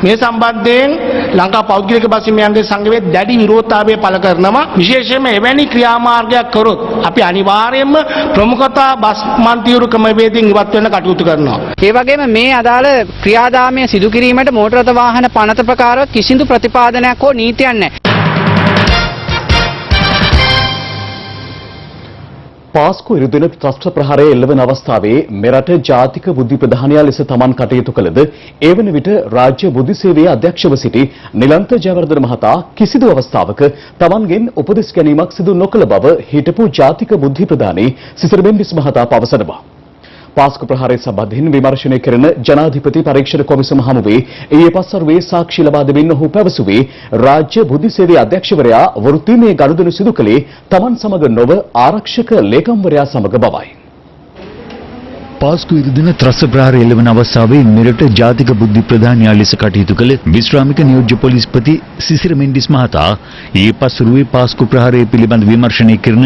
මේ සම්බන්ධයෙන් ලංකා පෞද්ගලික බස් හිමියන්ගේ සංගමයේ දැඩි විරෝධතාවය පළ කරනවා. විශේෂයෙන්ම එවැනි ක්‍රියාමාර්ගයක් කරොත් අපි අනිවාර්යයෙන්ම ප්‍රමුඛතා බස් මන්තිරු ක්‍රමවේදයෙන් ඉවත් වෙන්න කටයුතු කරනවා. ඒ වගේම මේ අදාළ ක්‍රියාදාමය සිදු කිරීමට මෝටර රථ වාහන පනත ප්‍රකාරව කිසිදු ප්‍රතිපාදනයක් හෝ නීතියක් නැහැ. පාස්කු ඉරුදින ත්‍රස්ත ප්‍රහාරය එල්ලවන අවස්ථාවේ මෙරට ජාතික බුද්ධි ප්‍රධානියා ලෙස තමන් කටයුතු කළද ඒ වන විට රාජ්‍ය බුද්ධි සේවයේ අධ්‍යක්ෂව සිටි නිලන්ත ජයවර්ධන මහතා කිසිදු අවස්ථාවක තමන්ගෙන් උපදෙස් ගැනීමක් සිදු නොකළ බව හිටපු ජාතික බුද්ධි ප්‍රධානී සිසිල් මෙන්ඩිස් මහතා පවසනවා. පාස්කු ප්‍රහාරය සම්බන්ධයෙන් විමර්ශනය කරන ජනාධිපති පරීක්ෂණ කොමිසම හමුවේ ඊයේ පස්වරුවේ සාක්ෂි ලබා දෙමින් ඔහු පැවසුවේ රාජ්‍ය බුද්ධි සේවයේ අධ්‍යක්ෂවරයා වෘත්තීය ගනුදෙනු සිදු කළේ තමන් සමග නොව ආරක්ෂක ලේකම්වරයා සමග බවයි. පාස්කු ඉරුදින ත්‍රස්ත ප්‍රහාරය එල්ලවන අවස්ථාවේ මෙරට ජාතික බුද්ධි ප්‍රධානියා ලෙස කටයුතු කළ විශ්‍රාමික නියෝජ්‍ය පොලිස්පති සිසිල් මෙන්ඩිස් මහතා ඊයේ පස්වරුවේ පාස්කු ප්‍රහාරය පිළිබඳ විමර්ශනය කරන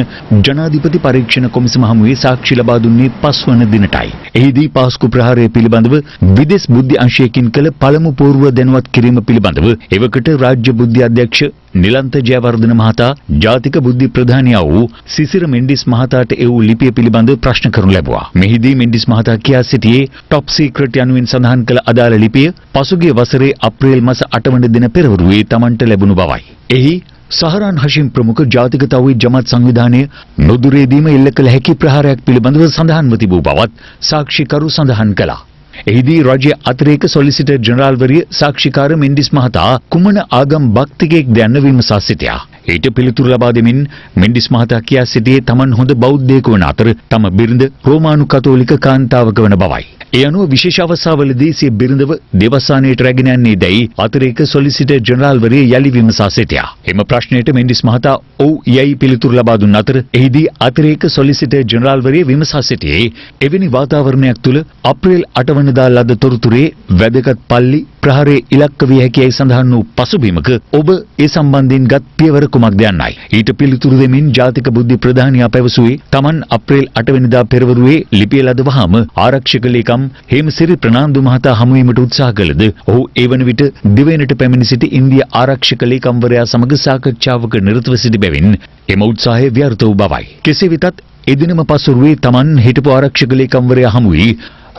ජනාධිපති පරීක්ෂණ කොමිසම හමුවේ සාක්ෂි ලබා දුන්නේ 5 වන දිනටයි. එහිදී පාස්කු ප්‍රහාරය පිළිබඳව විදේශ බුද්ධි අංශයකින් කළ පළමු පූර්ව දැනුවත් කිරීම පිළිබඳව එවකට රාජ්‍ය බුද්ධි අධ්‍යක්ෂ නිලන්ත ජයවර්ධන මහතා ජාතික බුද්ධි ප්‍රධානියා වූ සිසිල් මෙන්ඩිස් මහතාට එවූ ලිපිය පිළිබඳව ප්‍රශ්න කරනු ලැබුවා. මෙහිදී මෙන්ඩිස් මහතා කියා සිටියේ টොප් සීක්‍රට් යනුවෙන් සඳහන් කළ අදාළ ලිපිය පසුගිය වසරේ අප්‍රේල් මාස 8 වන දින පෙරවරුවේ තමන්ට ලැබුණු බවයි. එහි සහරාන් හෂිම් ප්‍රමුඛ ජාතික තව්හීද් ජමාත් සංවිධානය නොදුරේදීම එල්ල කළ හැකි ප්‍රහාරයක් පිළිබඳව සඳහන්ව තිබූ බවත් සාක්ෂිකරු සඳහන් කළා. එහිදී රාජ්‍ය අතිරේක සොලිසිටර් ජෙනරාල්වරිය සාක්ෂිකාර මෙන්ඩිස් මහතා කුමන ආගම් භක්තිකයෙක්ද යන්න විමසා සිටියා. ඊට පිළිතුරු ලබා දෙමින් මෙන්ඩිස් මහතා කියා සිටියේ තමන් හොඳ බෞද්ධයෙකු වන අතර තම බිරිඳ රෝමානු කතෝලික කාන්තාවක වන බවයි. ඒ අනුව විශේෂ අවස්ථාවලදී සිය බිරිඳව දේවස්ථානයට රැගෙන යන්නේ දැයි අතිරේක සොලිසිටර් ජෙනරාල්වරිය යලි විමසා සිටියා. එම ප්‍රශ්නයට මෙන්ඩිස් මහතා ඔව් යයි පිළිතුරු ලබා දුන් අතර එහිදී අතිරේක සොලිසිටර් ජෙනරාල්වරිය විමසා සිටියේ එවැනි වාතාවරණයක් තුළ අප්‍රේල් 8 වනදා ලද තොරතුරේ වැදගත් පල්ලි ප්‍රහාරයේ ඉලක්ක විය හැකියි සඳහන් වූ පසුබිමක ඔබ ඒ සම්බන්ධයෙන් ගත් පියවර කුමක්ද යන්නයි. ඊට පිළිතුරු දෙමින් ජාතික බුද්ධි ප්‍රධානියා පැවසුවේ තමන් අප්‍රේල් 8 වෙනිදා පෙරවරුවේ ලිපිය ලද වහම ආරක්ෂක ලේකම් හේමසිරි ප්‍රනාන්දු මහතා හමුවීමට උත්සාහ කළද ඔහු ඒ වන විට දිවයිනට පැමිණ සිටි ඉන්දියා ආරක්ෂක ලේකම්වරයා සමග සාකච්ඡාවක නිරතව සිටි බැවින් එම උත්සාහය ව්‍යර්ථ වූ බවයි. කෙසේ වෙතත් එදිනම පසුරුවේ තමන් හිටපු ආරක්ෂක ලේකම්වරයා හමුවී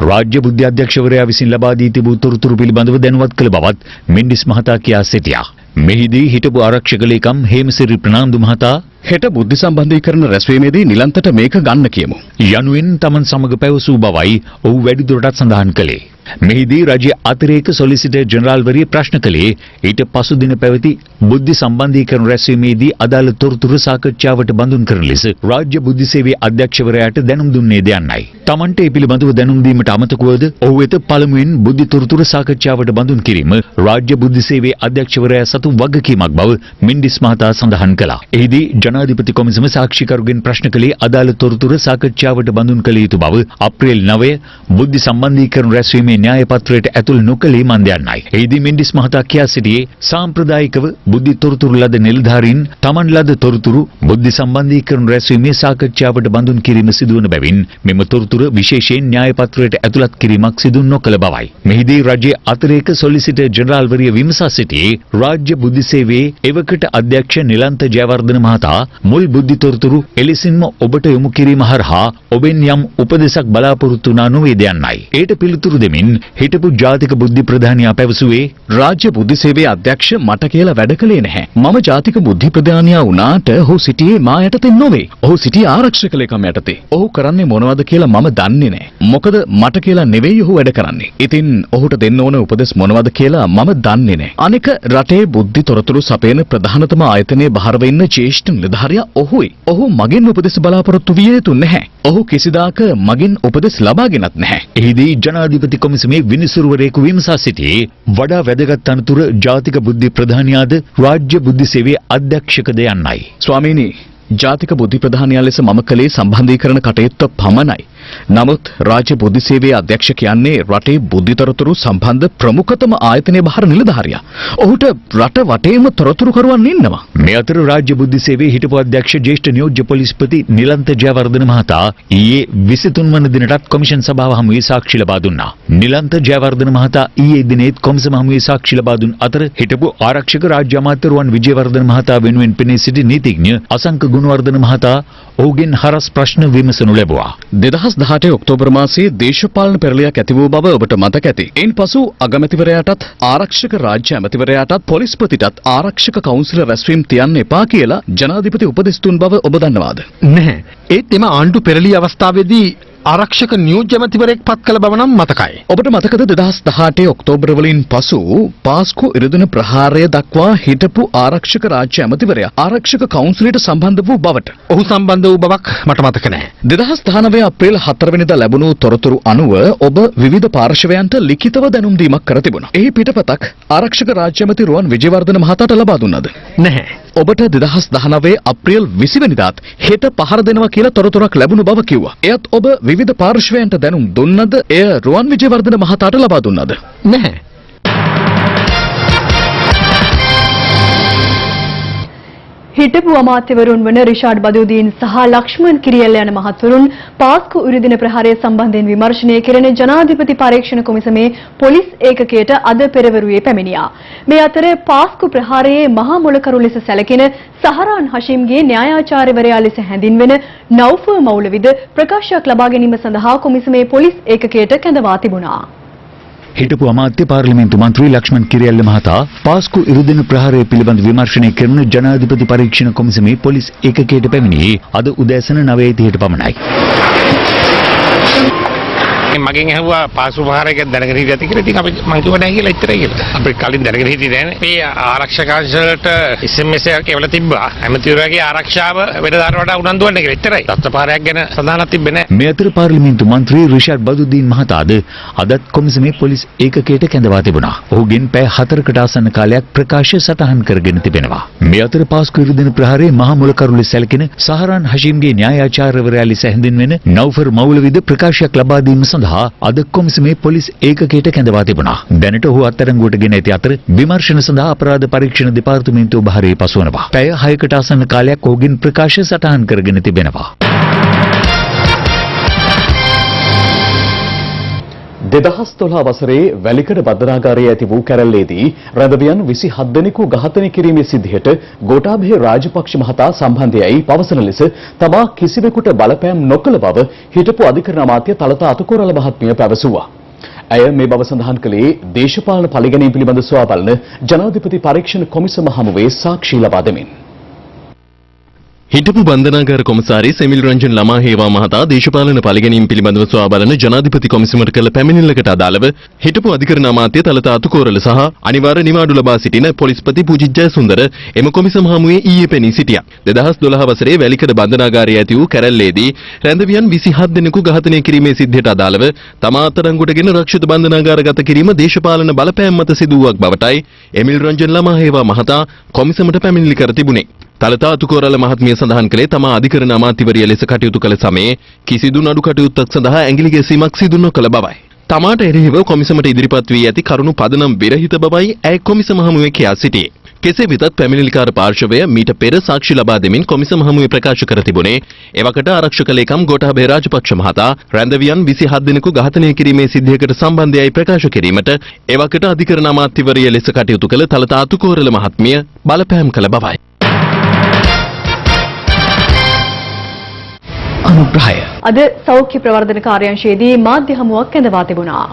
රාජ්‍ය බුද්ධි අධ්‍යක්ෂවරයා විසින් ලබා දී තිබූ තොරතුරු පිළිබඳව දැනුවත් කළ බවත් මෙන්ඩිස් මහතා කියා සිටියා. මෙහිදී හිටපු ආරක්ෂක ලේකම් හේමසිරි ප්‍රනාන්දු මහතා හෙට බුද්ධි සම්බන්ධීකරණ රැස්වීමේදී නිලන්තට මේක ගන්න කියමු යනුවෙන් තමන් සමග පැවසූ බවයි ඔහු වැඩිදුරටත් සඳහන් කළේ. මෙහිදී රාජ්‍ය අතිරේක සොලිසිටර් ජෙනරාල්වරිය ප්‍රශ්න කළේ ඊට පසු දින පැවති බුද්ධි සම්බන්ධීකරණ රැස්වීමේදී අදාළ තොරතුරු සාකච්ඡාවට බඳුන් කරන ලෙස රාජ්‍ය බුද්ධි සේවයේ අධ්‍යක්ෂවරයාට දැනුම් දුන්නේද යන්නයි. තමන්ට ඒ පිළිබඳව දැනුම් දීමට අමතකවද ඔහු වෙත පළමුවෙන් බුද්ධි තොරතුරු සාකච්ඡාවට බඳුන් කිරීම රාජ්‍ය බුද්ධි සේවයේ අධ්‍යක්ෂවරයා සතු වගකීමක් බව මෙන්ඩිස් මහතා සඳහන් කළා. එහිදී ජනාධිපති කොමිසම සාක්ෂිකරුගෙන් ප්‍රශ්න කළේ අදාළ තොරතුරු සාකච්ඡාවට බඳුන් කළ යුතු බව අප්‍රේල් 9 බුද්ධි සම්බන්ධීකරණ රැස්වීමේ න්‍යාය පත්‍රයට ඇතුල් නොකළේ මන් යන්නයි. එහිදී මෙන්ඩිස් මහතා කියා සිටියේ සාම්ප්‍රදායිකව බුද්ධි තොරතුරු ලද නිලධාරීන් තමන් ලද තොරතුරු බුද්ධි සම්බන්ධීකරණ රැස්වීමේ සාකච්ඡාවට බඳුන් කිරීම සිදුවන බැවින් මෙම තොරතුරු විශේෂයෙන් න්‍යාය පත්‍රයට ඇතුළත් කිරීමක් සිදු නොකළ බවයි. මෙහිදී රාජ්‍ය අතිරේක සොලිසිටර් ජෙනරාල්වරිය විමසා සිටියේ රාජ්‍ය බුද්ධි සේවයේ එවකට අධ්‍යක්ෂ නිලන්ත ජයවර්ධන මහතා මුල් බුද්ධි තොරතුරු එලෙසින්ම ඔබට යොමු කිරීම හරහා ඔබෙන් යම් උපදෙසක් බලාපොරොත්තු වුණා නොවේද යන්නයි. ඒට පිළිතුරු දෙමින් හිටපු ජාතික බුද්ධි ප්‍රධානියා පැවසුවේ රාජ්‍ය බුද්ධි සේවයේ අධ්‍යක්ෂ මට කියලා වැඩ කළේ නැහැ. මම ජාතික බුද්ධි ප්‍රධානියා වුණාට ඔහු සිටියේ මා යටතේ නොවේ. ඔහු සිටියේ ආරක්ෂක ලේකම් යටතේ. ඔහු කරන්නේ මොනවද කියලා මම දන්නේ නැහැ. මොකද මට කියලා නෙවෙයි ඔහු වැඩ කරන්නේ. ඉතින් ඔහුට දෙන්න ඕන උපදෙස් මොනවද කියලා මම දන්නේ නැහැ. අනික රටේ බුද්ධි තොරතුරු සපයන ප්‍රධානතම ආයතනයේ බහරව ඉන්න ජ්‍යෙෂ්ඨ නිලධාරියා ඔහුයි. ඔහු මගෙන් උපදෙස් බලාපොරොත්තු විය යුතු නැහැ. ඔහු කිසිදාක මගෙන් උපදෙස් ලබාගෙනත් නැහැ. එහිදී ජනාධිපති කොමිසමේ විනිසුරුවරයෙකු විමසා සිටියේ වඩා වැදගත් අනතුර ජාතික බුද්ධි ප්‍රධානියාද රාජ්‍ය බුද්ධි සේවයේ අධ්‍යක්ෂකද යන්නයි. ස්වාමීනි, ජාතික බුද්ධි ප්‍රධානියා ලෙස මම කලේ සම්බන්ධීකරණ කටයුත්ත පමණයි. නමුත් රාජ්‍ය බුද්ධි සේවයේ අධ්‍යක්ෂ කියන්නේ රටේ බුද්ධි තොරතුරු සම්බන්ධ ප්‍රමුඛතම ආයතනයේ බහර නිලධාරියා. ඔහුට රට වටේම තොරතුරු කරුවන් ඉන්නවා. මේ අතර රාජ්‍ය බුද්ධි සේවයේ හිටපු අධ්‍යක්ෂ ජ්‍යෙෂ්ඨ නියෝජ්‍ය පොලිස්පති නිලන්ත ජයවර්ධන මහතා ඊයේ 23 වන දිනටත් කොමිෂන් සභාව හමුවේ සාක්ෂි ලබා දුන්නා. නිලන්ත ජයවර්ධන මහතා ඊයේ දිනේත් කොමිසම හමුවේ සාක්ෂි ලබා දුන් අතර හිටපු ආරක්ෂක රාජ්‍ය අමාත්‍ය රුවන් විජේවර්ධන මහතා වෙනුවෙන් පෙනී සිටි නීතිඥ අසංක ගුණවර්ධන මහතා ඔහුගෙන් හරස් ප්‍රශ්න විමසනු ලැබුවා. 2018 ඔක්තෝබර් මාසයේ දේශපාලන පෙරළියක් ඇති වූ බව ඔබට මතක ඇති. ඉන්පසු අගමැතිවරයාටත් ආරක්ෂක රාජ්‍ය ඇමතිවරයාටත් පොලිස්පතිටත් ආරක්ෂක කවුන්සිල රැස්වීම තියන්න එපා කියලා ජනාධිපති උපදෙස් දුන් බව ඔබ දන්නවාද? නැහැ. ඒත් එම ආණ්ඩු පෙරළිය අවස්ථාවේදී ආරක්ෂක නියෝජ්‍ය ඇමතිවරයෙක් පත් කළ බව නම් මතකයි. ඔබට මතකද 2018 ඔක්තෝබර් වලින් පසු පාස්කු ඉරදින ප්‍රහාරය දක්වා හිටපු ආරක්ෂක රාජ්‍ය ඇමතිවරයා ආරක්ෂක කවුන්සිලයට සම්බන්ධ වූ බවට. ඔහු සම්බන්ධ වූ බවක් මට මතක නැහැ. 2019 අප්‍රේල් 4 වෙනිදා ලැබුණු තොරතුරු අනුව ඔබ විවිධ පාර්ශවයන්ට ලිඛිතව දැනුම් දීමක් කර තිබුණා. එහි පිටපතක් ආරක්ෂක රාජ්‍ය ඇමති රුවන් විජේවර්ධන මහතාට ලබා දුන්නාද? නැහැ. ඔබට 2019 අප්‍රේල් 20 වෙනිදාත් හෙට පහර දෙනවා කියලා තොරතුරක් ලැබුණු බව කිව්වා. එයත් ඔබ විවිධ පාර්ශවයන්ට දැනුම් දුන්නද? එය රුවන් විජේවර්ධන මහතාට ලබා දුන්නද? නැහැ. හිටපු අමාත්‍යවරුන් වන රිෂාඩ් බදුදීන් සහ ලක්ෂ්මන් කිරියල් යන මහත්වරුන් පාස්කු උරුදින ප්‍රහාරය සම්බන්ධයෙන් විමර්ශනය කෙරෙන ජනාධිපති පරීක්ෂණ කොමිසමේ පොලිස් ඒකකයට අද පෙරවරුවේ පැමිණියා. මේ අතර පාස්කු ප්‍රහාරයේ මහා මොලකරු ලෙස සැලකෙන සහරාන් හෂීම්ගේ න්‍යායාචාර්යවරයා ලෙස හැඳින්වෙන නෞෆර් මෞලවිද ප්‍රකාශයක් ලබා ගැනීම සඳහා කොමිසමේ පොලිස් ඒකකයට කැඳවා තිබුණා. හිටපු අමාත්‍ය පාර්ලිමේන්තු මන්ත්‍රී ලක්ෂ්මන් කිරියල්ල මහතා පාස්කු ඉරුදින ප්‍රහාරය පිළිබඳ විමර්ශනය කරන ජනාධිපති පරීක්ෂණ කොමිසමේ පොලිස් ඒකකයට පැමිණි අද උදෑසන 9:30ට පමණයි. මගෙන් ඇහුවා පාසු පහරයක දැනගෙන හිටියද කියලා. ඉතින් අපි මං කිව්වා නැහැ කියලා එච්චරයි කියලා. අපි කලින් දැනගෙන හිටියේ නැහැ. මේ ආරක්ෂකංශවලට SMS එකක් එවලා තිබ්බා. ඇමතිවරයාගේ ආරක්ෂාව වෙනදාට වඩා උනන්දු වෙන්න කියලා. එච්චරයි. තත්ත්වපාරයක් ගැන සඳහනක් තිබ්බේ නැහැ. මේ අතර පාර්ලිමේන්තු මන්ත්‍රී රිෂාඩ් බදුද්දීන් මහතාද අදත් කොමිසමේ පොලිස් ඒකකයට කැඳවා තිබුණා. ඔහුගෙන් පැය 4කට ආසන්න කාලයක් ප්‍රකාශ සටහන් කරගෙන තිබෙනවා. මේ අතර පාස්කු ඉරුදින ප්‍රහාරයේ මහා මුලකරුලේ සැලකෙන සහරාන් හෂීම්ගේ න්‍යායාචාර්යවරයා ලෙස හැඳින්වෙන නෞෆර් මෞලවිද ප්‍රකාශයක් ලබා දීම සඳහා අද කොමිසමේ පොලිස් ඒකකයට කැඳවා තිබුණා. දැනට ඔහු අත්අඩංගුවට ගෙන ඇති අතර විමර්ශන සඳහා අපරාධ පරීක්ෂණ දෙපාර්තමේන්තුව භාරයේ පසුවනවා. පැය 6කට ආසන්න කාලයක් ඔහුගෙන් ප්‍රකාශ සටහන් කරගෙන තිබෙනවා. 2012 වසරේ වැලිකඩ බන්ධනාගාරයේ ඇති වූ කැරැල්ලේදී රැඳවියන් 27 දෙනෙකු ඝාතනය කිරීමේ සිද්ධියට ගෝඨාභය රාජපක්ෂ මහතා සම්බන්ධයයි පවසන ලෙස තමා කිසිවෙකුට බලපෑම් නොකළ බව හිටපු අධිකරණ අමාත්‍ය තලතා අතුකෝරළ මහත්මිය පැවසුවා. ඇය මේ බව සඳහන් කළේ දේශපාලන පරිගැනීම් පිළිබඳ සොයා බලන ජනාධිපති පරීක්ෂණ කොමිසම හමුවේ සාක්ෂි ලබා දෙමින් හිටපු බන්ධනාගාර කොමසාරිස් එමිල් රංජන් ළමාහේවා මහතා දේශපාලන පරිගැනීම් පිළිබඳව සොයා බලන ජනාධිපති කොමිසමට කළ පැමිණිල්ලකට අදාළව හිටපු අධිකරණ අමාත්‍ය තලතා අතුකෝරළ සහ අනිවාර්ය නිවාඩු ලබා සිටින පොලිස්පති පූජිත් ජයසුන්දර එම කොමිසම හමුවේ ඊයේ පෙනී සිටියා. 2012 වසරේ වැලිකඩ බන්ධනාගාරයේ ඇති වූ කැරැල්ලේදී රැඳවියන් 27 දෙනෙකු ඝාතනය කිරීමේ සිද්ධියට අදාළව තමා අත්අඩංගුවටගෙන රක්ෂිත බන්ධනාගාරගත කිරීම දේශපාලන බලපෑම් මත සිදු වූවක් බවටයි එමිල් රංජන් ළමාහේවා මහතා කොමිසමට පැමිණිලි කර තිබුණේ. තලතා අතුකෝරළ මහත්මිය සඳහන් කළේ තමා අධිකරණ අමාත්‍යවරිය ලෙස කටයුතු කළ සමයේ කිසිදු නඩු කටයුත්තක් සඳහා ඇඟිලි ගැසීමක් සිදු නොකළ බවයි. තමාට එරෙහිව කොමිසමට ඉදිරිපත් වී ඇති කරුණු පදනම් විරහිත බවයි ඇය කොමිසම හමුවේ කියා සිටියේ. කෙසේ වෙතත් පැමිණිලිකාර පාර්ශවය මීට පෙර සාක්ෂි ලබා දෙමින් කොමිසම හමුවේ ප්‍රකාශ කර තිබුණේ එවකට ආරක්ෂක ලේකම් ගෝඨාභය රාජපක්ෂ මහතා රැඳවියන් 27 දෙනෙකු ඝාතනය කිරීමේ සිද්ධියකට සම්බන්ධයයි ප්‍රකාශ කිරීමට එවකට අධිකරණ අමාත්‍යවරිය ලෙස කටයුතු කළ තලතා අතුකෝරළ මහත්මිය බලපෑම් කළ බවයි. අද සෞඛ්‍ය ප්‍රවර්ධන කාර්යාංශයේදී මාධ්‍ය හමුවක් කැඳවා තිබුණා.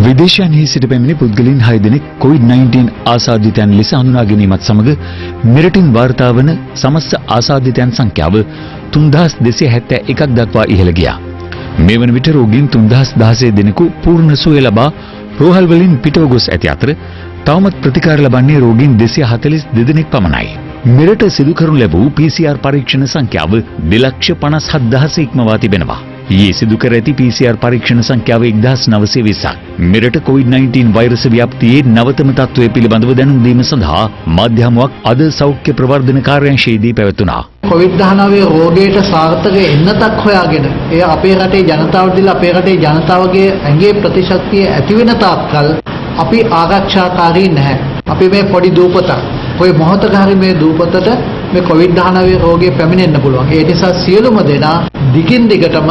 විදේශයන්හි සිට පැමිණි පුද්ගලයන් 6 දෙනෙක් COVID-19 ආසාදිතයන් ලෙස හඳුනා ගැනීමත් සමග මෙරටින් වාර්තා වන සමස්ත ආසාදිතයන් සංඛ්‍යාව 3271ක් දක්වා ඉහළ ගියා. මේ වන විට රෝගීන් 3016 දෙනෙකු පූර්ණ සුවය ලබා රෝහල් වලින් පිටව ගොස් ඇති අතර තවමත් ප්‍රතිකාර ලබන්නේ රෝගීන් 242 දෙනෙක් පමණයි. මෙරට සිදු කරනු ලැබූ PCR පරීක්ෂණ සංඛ්‍යාව 2,57,000 ඉක්මවා තිබෙනවා. ඊයේ සිදු කර ඇති PCR පරීක්ෂණ සංඛ්‍යාව 1920ක්. මෙරට COVID-19 වෛරස ව්‍යාප්තියේ නවතම තත්ත්වය පිළිබඳව දැනුම් දීම සඳහා මාධ්‍ය හමුවක් අද සෞඛ්‍ය ප්‍රවර්ධන කාර්යාංශයේදී පැවැතුණා. COVID-19 රෝගයට සාර්ථක එන්නතක් හොයාගෙන එය අපේ රටේ ජනතාවට දීලා අපේ රටේ ජනතාවගේ ඇඟේ ප්‍රතිශක්තිය ඇති වෙන තාක්කල් අපි ආරක්ෂාකාරී නැහැ. අපි මේ පොඩි දූපතක් කොයි මොහොතක හරි මේ දූපතට මේ COVID-19 රෝගය පැමිණෙන්න පුළුවන්. ඒ නිසා සියලුම දෙනා දිගින් දිගටම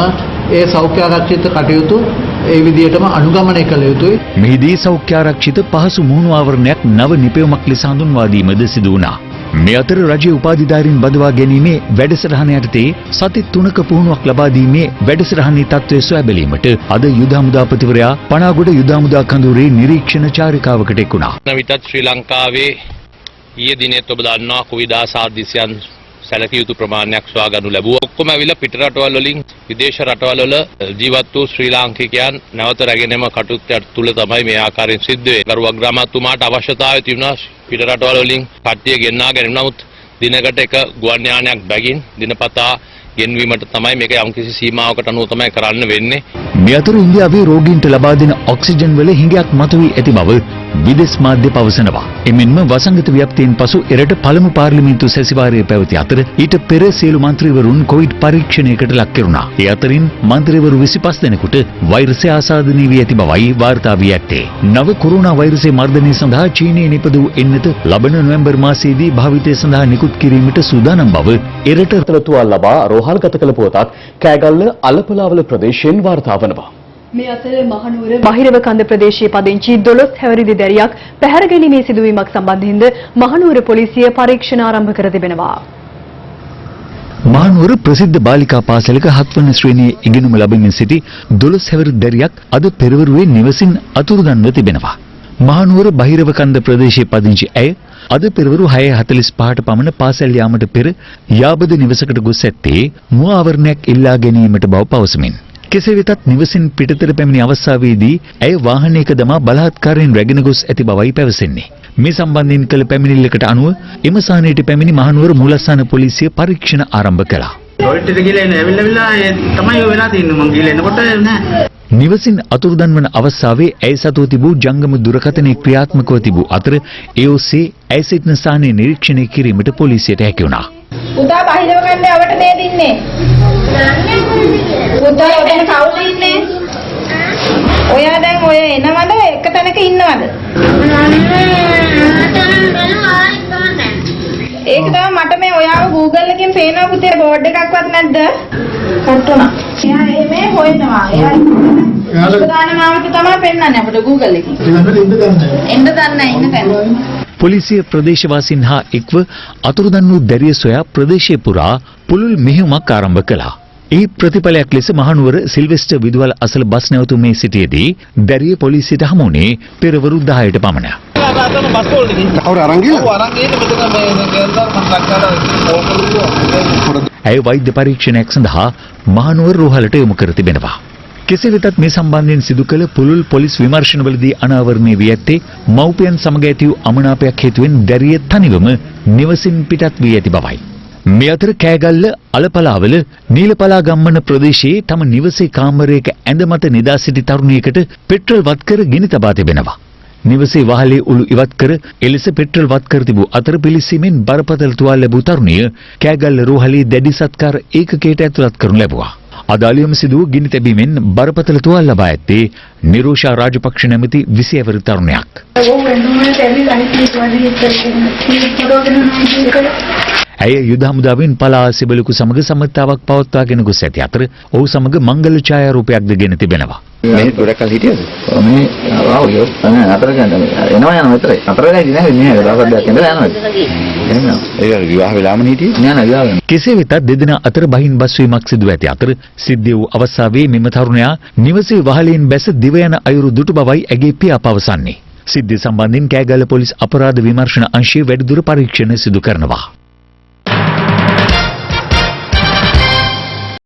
ඒ සෞඛ්‍ය ආරක්ෂිත කටයුතු ඒ විදිහටම අනුගමනය කළ යුතුයි. මෙහිදී සෞඛ්‍ය ආරක්ෂිත පහසු මුහුණු ආවරණයක් නව නිපැයුමක් ලෙස හඳුන්වා දීමද සිදු වුණා. මේ අතර රජයේ උපාධිධාරීන් බඳවා ගැනීමේ වැඩසටහන යටතේ සති 3ක පුහුණුවක් ලබා දීමේ වැඩසටහනේ තත්ත්වය සොයා බැලීමට අද යුද හමුදාපතිවරයා පනාගොඩ යුද හමුදා කඳවුරේ නිරීක්ෂණ චාරිකාවකට එක්ුණා. විතත් ශ්‍රී ලංකාවේ ඊයේ දිනෙත් ඔබ දන්නවා COVID ආසාදිතයන් සැලකිය යුතු ප්‍රමාණයක් සොයා ගන්නු ලැබුවා. ඔක්කොම ඇවිල්ලා පිට රටවල් වලින් විදේශ රටවල් වල ජීවත් වූ ශ්‍රී ලාංකිකයන් නැවත රැගෙනම කටයුත්ත තුළ තමයි මේ ආකාරයෙන් සිද්ධ වෙන්නේ. ගරු අග්‍රාමාත්‍යතුමාට අවශ්‍යතාවය තිබුණා පිට රටවල් වලින් කට්ටිය ගෙන්නා ගැනීම. නමුත් දිනකට එක ගුවන් යානයක් බැගින් දිනපතා ගෙන්වීමට තමයි මේක යම්කිසි සීමාවකට අනුව තමයි කරන්න වෙන්නේ. මේ අතර ඉන්දියාවේ රෝගීන්ට ලබා දෙන ඔක්සිජන් වල හිඟයක් මතුවී ඇති බව විදේශ මාධ්‍ය පවසනවා. එමෙන්ම වසංගත ව්‍යාප්තියෙන් පසු එරට පළමු පාර්ලිමේන්තු සැසිවාරය පැවති අතර ඊට පෙර සියලු මන්ත්‍රීවරුන් කොවිඩ් පරීක්ෂණයකට ලක් කෙරුණා. ඒ අතරින් මන්ත්‍රීවරු 25 දෙනෙකුට වෛරසය ආසාදනය වී ඇති බවයි වාර්තා වී ඇත්තේ. නව කොරෝනා වෛරසය මර්ධනය සඳහා චීනයේ නිපද වූ එන්නත ලබන නොවැම්බර් මාසයේදී භාවිතය සඳහා නිකුත් කිරීමට සූදානම් බව එරට තලතුවල් ලබා රෝහල්ගත කළ පුවතක් කෑගල්ල අලපලාවල ප්‍රදේශයෙන් වාර්තා වනවා. මේ අතර මහනුවර බහිරව කන්ද ප්‍රදේශයේ පදිංචි 12 හැවිරිදි දැරියක් පැහැර ගැනීමේ සිදුවීමක් සම්බන්ධයෙන්ද මහනුවර පොලිසිය පරීක්ෂණ ආරම්භ කර තිබෙනවා. මහනුවර ප්‍රසිද්ධ බාලිකා පාසලක 7 වන ශ්‍රේණියේ ඉගෙනුම ලබමින් සිටි 12 හැවිරිදි දැරියක් අද පෙරවරුවේ නිවසින් අතුරුදන්ව තිබෙනවා. මහනුවර බහිරව කන්ද ප්‍රදේශයේ පදිංචි ඇය අද පෙරවරු 6:45ට පමණ පාසල් යාමට පෙර යාබද නිවසකට ගොස් ඇත්තේ මුව ආවරණයක් ඉල්ලා ගැනීමට බව පවසමින් කෙසේ වෙතත් නිවසින් පිටතට පැමිණි අවස්ථාවේදී ඇය වාහනයක දමා බලාත්කාරයෙන් රැගෙන ගොස් ඇති බවයි පැවසෙන්නේ. මේ සම්බන්ධයෙන් කළ පැමිණිල්ලකට අනුව එම ස්ථානයට පැමිණි මහනුවර මූලස්ථාන පොලිසිය පරීක්ෂණ ආරම්භ කළා. ටොයිලට් එකට ගිහලා ඇවිල්ලා තමයි ඔය වෙලා තින්නේ. මං ගිහලා එනකොට නෑ. නිවසින් අතුරුදන් වන අවස්ථාවේ ඇය සතුව තිබූ ජංගම දුරකථනයේ ක්‍රියාත්මකව තිබූ අතර ඒ ඔස්සේ ඇය සිටින ස්ථානය නිරීක්ෂණය කිරීමට පොලිසියට හැකි වුණා. පුතා බහිරව ගන්න අවට නේද ඉන්නේ? පුතා ඔතන කවුද ඉන්නේ? ඔයා දැන් ඔය එනවද එක තැනක ඉන්නවද? ඒක තමයි මට මේ ඔයාව Google එකෙන් පේනවා පුතේ බෝඩ් එකක්වත් නැද්ද? කටුණා. එයා මේ හොයනවා. එයා ප්‍රධාන නාමක තමයි පෙන්නන්නේ අපිට Google එකෙන්. එන්න දන්නේ පොලිසිය ප්‍රදේශවාසීන් හා එක්ව අතුරුදන් වූ දැරිය සොයා ප්‍රදේශය පුරා පුළුල් මෙහෙයුමක් ආරම්භ කළා. ඒ ප්‍රතිඵලයක් ලෙස මහනුවර සිල්වෙස්ටර් විදුහල් අසල බස් නැවතුමේ සිටියේදී දැරිය පොලිසියට හමු වුණේ පෙරවරු 10ට පමණ. ඇය වෛද්‍ය පරීක්ෂණයක් සඳහා මහනුවර රෝහලට යොමු කර තිබෙනවා. කෙසේ වෙතත් මේ සම්බන්ධයෙන් සිදු කළ පුළුල් පොලිස් විමර්ශනවලදී අනාවරණය වී ඇත්තේ මව්පියන් සමග ඇති වූ අමනාපයක් හේතුවෙන් දැරිය තනිවම නිවසින් පිටත් වී ඇති බවයි. මේ අතර කෑගල්ල අලපලාවල නීලපලා ගම්මන ප්‍රදේශයේ තම නිවසේ කාමරයක ඇඳ මත නිදා සිටි තරුණියකට පෙට්‍රල් වත් කර ගිනි තබා තිබෙනවා. නිවසේ වහලේ උළු ඉවත් කර එලෙස පෙට්‍රල් වත් කර තිබූ අතර පිලිසීමෙන් බරපතල තුවාල ලැබූ තරුණිය කෑගල්ල රෝහලේ දැඩි සත්කාර ඒකකයට ඇතුළත් කරනු ලැබුවා. අදාළියම සිදු වූ ගිනි තැබීමෙන් බරපතල තුවාල ලබා ඇත්තේ නිරෝෂා රාජපක්ෂ නැමැති 20 අවුරුදු තරුණයක්. ඇය යුද හමුදාවෙන් පලා සිබලකු සමග සම්මතාවක් පවත්වාගෙන ගොස් ඇති අතර ඔහු සමග මංගල ඡායාරූපයක්ද ගෙන තිබෙනවා. මේ ගොඩක්කල් හිටියද? මේ ආව යෝ අනේ අතර ගන්න එනවා යනවා විතරයි. අතර වෙලා ඉන්නේ නැහැ මේ දවස් දෙකක් ඉඳලා යනවා. එහෙනම් ඒක විවාහ වෙලාම හිටියේ? නෑ නෑ විවාහ වෙනවා. කෙසේ වෙතත් දෙදෙනා අතර බහින් බස් වීමක් සිදු ඇති අතර සිද්ධ වූ අවස්ථාවේ මෙම තරුණයා නිවසේ වහලෙන් බැස දිව යන අයුරු දුටු බවයි ඇගේ පියා පවසන්නේ. සිද්ධිය සම්බන්ධයෙන් කෑගල්ල පොලිස් අපරාධ විමර්ශන අංශය වැඩිදුර පරීක්ෂණ සිදු කරනවා.